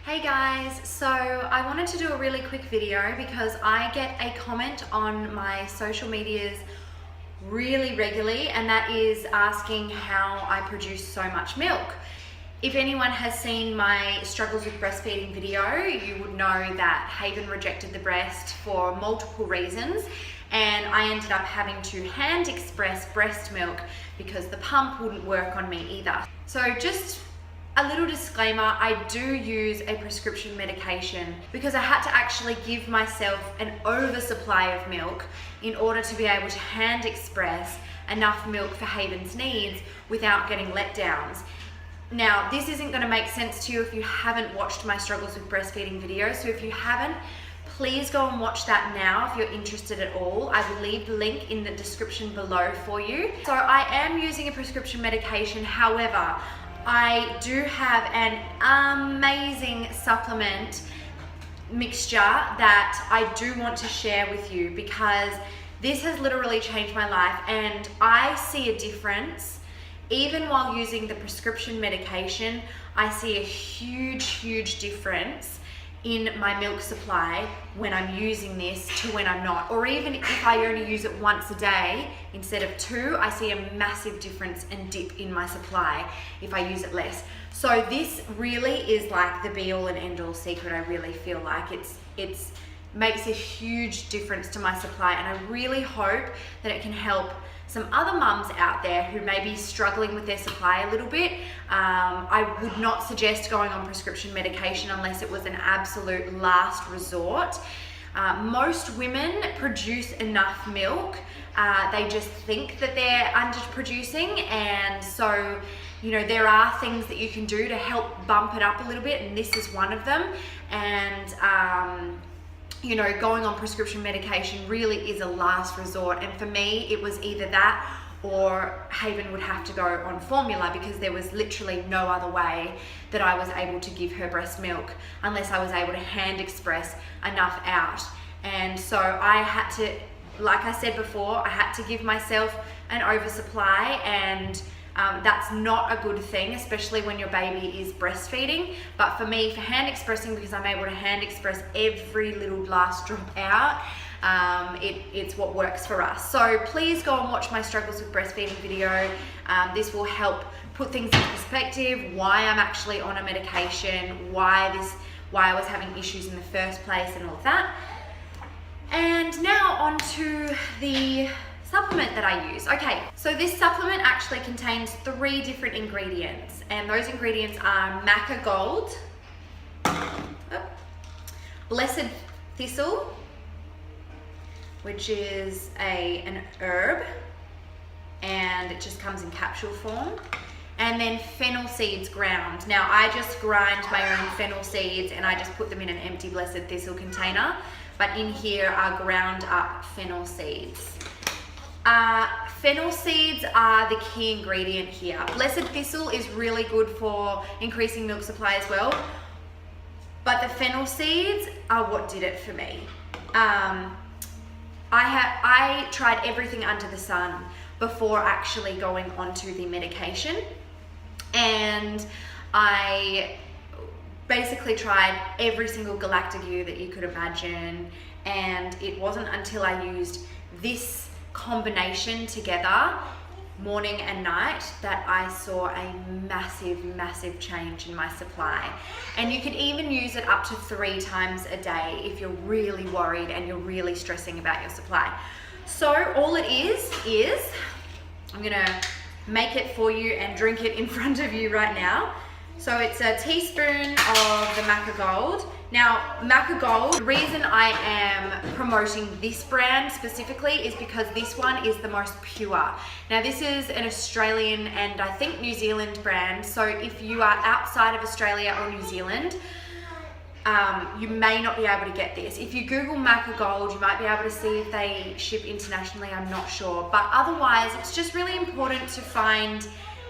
Hey guys, so I wanted to do a really quick video because I get a comment on my social medias really regularly, and that is asking how I produce so much milk. If anyone has seen my struggles with breastfeeding video, you would know that Haven rejected the breast for multiple reasons, and I ended up having to hand express breast milk because the pump wouldn't work on me either. So just a little disclaimer, I do use a prescription medication because I had to actually give myself an oversupply of milk in order to be able to hand express enough milk for Haven's needs without getting letdowns. Now, this isn't going to make sense to you if you haven't watched my struggles with breastfeeding video, so if you haven't, please go and watch that now if you're interested at all. I will leave the link in the description below for you. So I am using a prescription medication, however, I do have an amazing supplement mixture that I do want to share with you because this has literally changed my life, and I see a difference. Even while using the prescription medication, I see a huge difference in my milk supply when I'm using this to when I'm not. Or even if I only use it once a day instead of two, I see a massive difference and dip in my supply if I use it less. So this really is like the be all and end all secret. I really feel like it's makes a huge difference to my supply, and I really hope that it can help some other mums out there who may be struggling with their supply a little bit. I would not suggest going on prescription medication unless it was an absolute last resort. Most women produce enough milk. They just think that they're underproducing, and so there are things that you can do to help bump it up a little bit, and this is one of them. And going on prescription medication really is a last resort, and for me it was either that or Haven would have to go on formula because there was literally no other way that I was able to give her breast milk unless I was able to hand express enough out. And so I had to, like I said before, I had to give myself an oversupply, and that's not a good thing, especially when your baby is breastfeeding. But for me, for hand expressing, because I'm able to hand express every little last drop out, it's what works for us. So please go and watch my struggles with breastfeeding video. This will help put things into perspective, why I'm actually on a medication, why I was having issues in the first place, and all of that. And now on to the supplement that I use. Okay, so this supplement actually contains 3 different ingredients, and those ingredients are Maca Gold, Blessed Thistle, which is an herb, and it just comes in capsule form, and then fennel seeds ground. Now I just grind my own fennel seeds and I just put them in an empty Blessed Thistle container, but in here are ground up fennel seeds. Fennel seeds are the key ingredient here. Blessed Thistle is really good for increasing milk supply as well, but the fennel seeds are what did it for me. I tried everything under the sun before actually going onto the medication, and I basically tried every single galactic that you could imagine, and it wasn't until I used this combination together morning and night that I saw a massive change in my supply. And you can even use it up to 3 times a day if you're really worried and you're really stressing about your supply. So all it is I'm gonna make it for you and drink it in front of you right now. So it's a teaspoon of the Maca Gold. Now, Maca Gold, the reason I am promoting this brand specifically is because this one is the most pure. Now, this is an Australian and I think New Zealand brand, so if you are outside of Australia or New Zealand, you may not be able to get this. If you Google Maca Gold, you might be able to see if they ship internationally, I'm not sure. But otherwise, it's just really important to find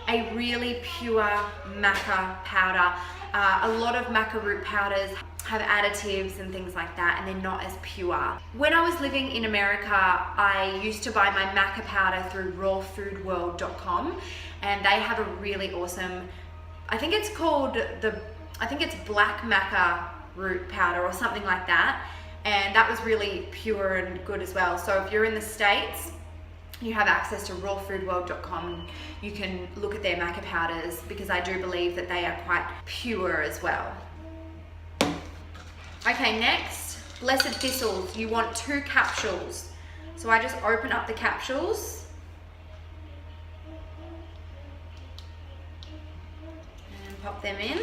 a really pure maca powder. A lot of maca root powders have additives and things like that, and they're not as pure. When I was living in America, I used to buy my maca powder through rawfoodworld.com, and they have a really awesome, I think it's called the I think it's black maca root powder or something like that. And that was really pure and good as well. So if you're in the States, you have access to rawfoodworld.com. You can look at their maca powders because I do believe that they are quite pure as well. Okay, next, blessed thistles. You want 2 capsules. So I just open up the capsules and pop them in.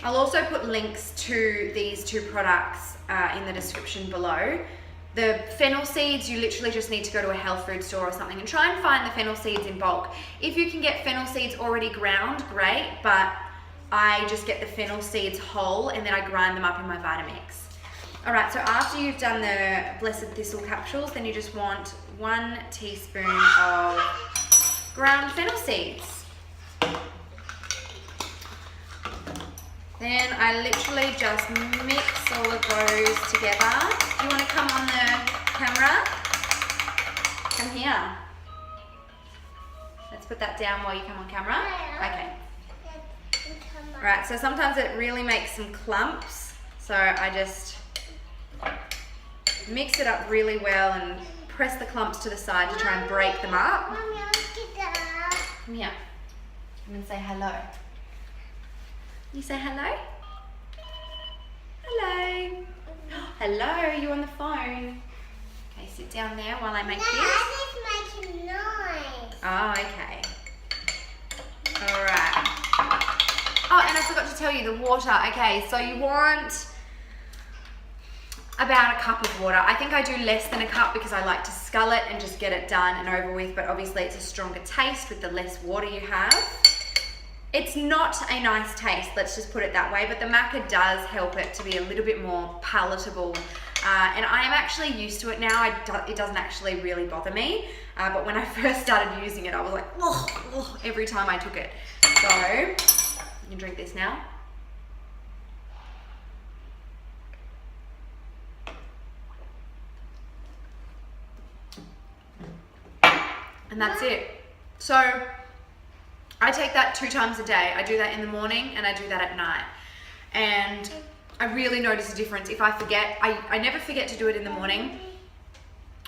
I'll also put links to these 2 products in the description below. The fennel seeds, you literally just need to go to a health food store or something and try and find the fennel seeds in bulk. If you can get fennel seeds already ground, great, but I just get the fennel seeds whole and then I grind them up in my Vitamix. All right, so after you've done the blessed thistle capsules, then you just want 1 teaspoon of ground fennel seeds. Then I literally just mix all of those together. Do you want to come on the camera? Come here. Let's put that down while you come on camera. Okay. Right, so sometimes it really makes some clumps. So I just mix it up really well and press the clumps to the side to try and break them up. Come here. Come and say hello. You say hello? Hello. Hello, you on the phone? Okay, sit down there while I make this. It's making noise. Oh, okay. Alright. Oh, and I forgot to tell you the water. Okay, so you want about a cup of water. I think I do less than a cup because I like to scull it and just get it done and over with, but obviously it's a stronger taste with the less water you have. It's not a nice taste, let's just put it that way, but the maca does help it to be a little bit more palatable. And I am actually used to it now. It doesn't actually really bother me. But when I first started using it, I was like, ugh, every time I took it. So, you can drink this now. And that's it. So, I take that 2 times a day. I do that in the morning and I do that at night. And I really notice a difference. If I forget, I never forget to do it in the morning,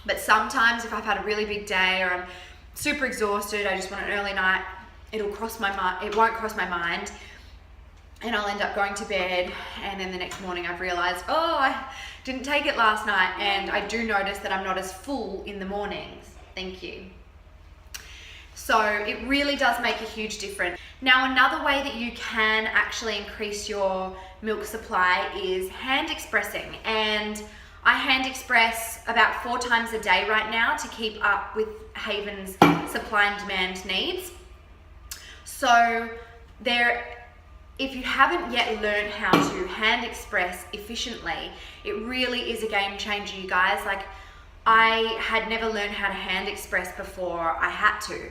but sometimes if I've had a really big day or I'm super exhausted, I just want an early night, it'll cross my mind, it won't cross my mind, and I'll end up going to bed, and then the next morning I've realized, oh, I didn't take it last night, and I do notice that I'm not as full in the mornings. Thank you. So it really does make a huge difference. Now, another way that you can actually increase your milk supply is hand expressing. And I hand express about 4 times a day right now to keep up with Haven's supply and demand needs. So if you haven't yet learned how to hand express efficiently, it really is a game changer, you guys. Like, I had never learned how to hand express before I had to.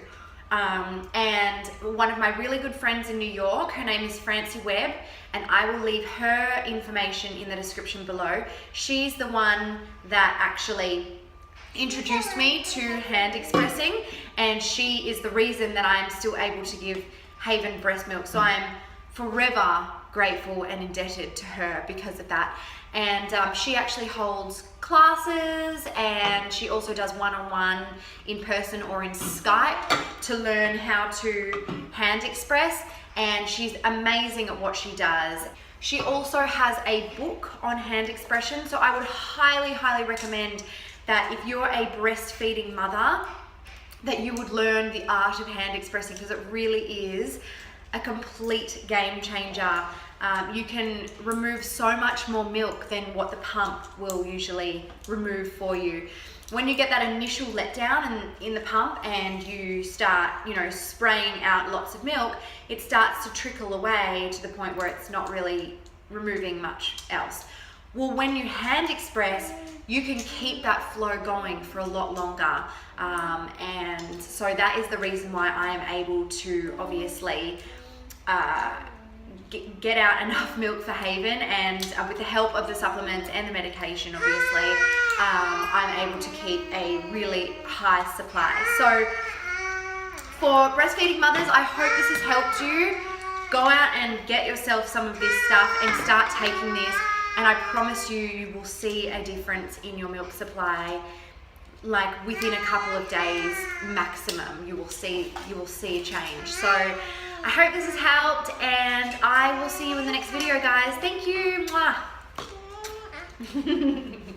And one of my really good friends in New York, her name is Francie Webb, and I will leave her information in the description below. She's the one that actually introduced me to hand expressing, and she is the reason that I'm still able to give Haven breast milk. So I'm forever grateful and indebted to her because of that. And she actually holds classes, and she also does one-on-one in person or in Skype to learn how to hand express, and she's amazing at what she does. She also has a book on hand expression, so I would highly, highly recommend that if you're a breastfeeding mother, that you would learn the art of hand expressing, because it really is a complete game changer. You can remove so much more milk than what the pump will usually remove for you. When you get that initial letdown in the pump and you start, spraying out lots of milk, it starts to trickle away to the point where it's not really removing much else. Well, when you hand express, you can keep that flow going for a lot longer. And so that is the reason why I am able to obviously get out enough milk for Haven, and with the help of the supplements and the medication, obviously, I'm able to keep a really high supply. So for breastfeeding mothers, I hope this has helped you. Go out and get yourself some of this stuff and start taking this, and I promise you, you will see a difference in your milk supply. Like within a couple of days maximum, you will see a change. So I hope this has helped, and I will see you in the next video, guys. Thank you. Mwah.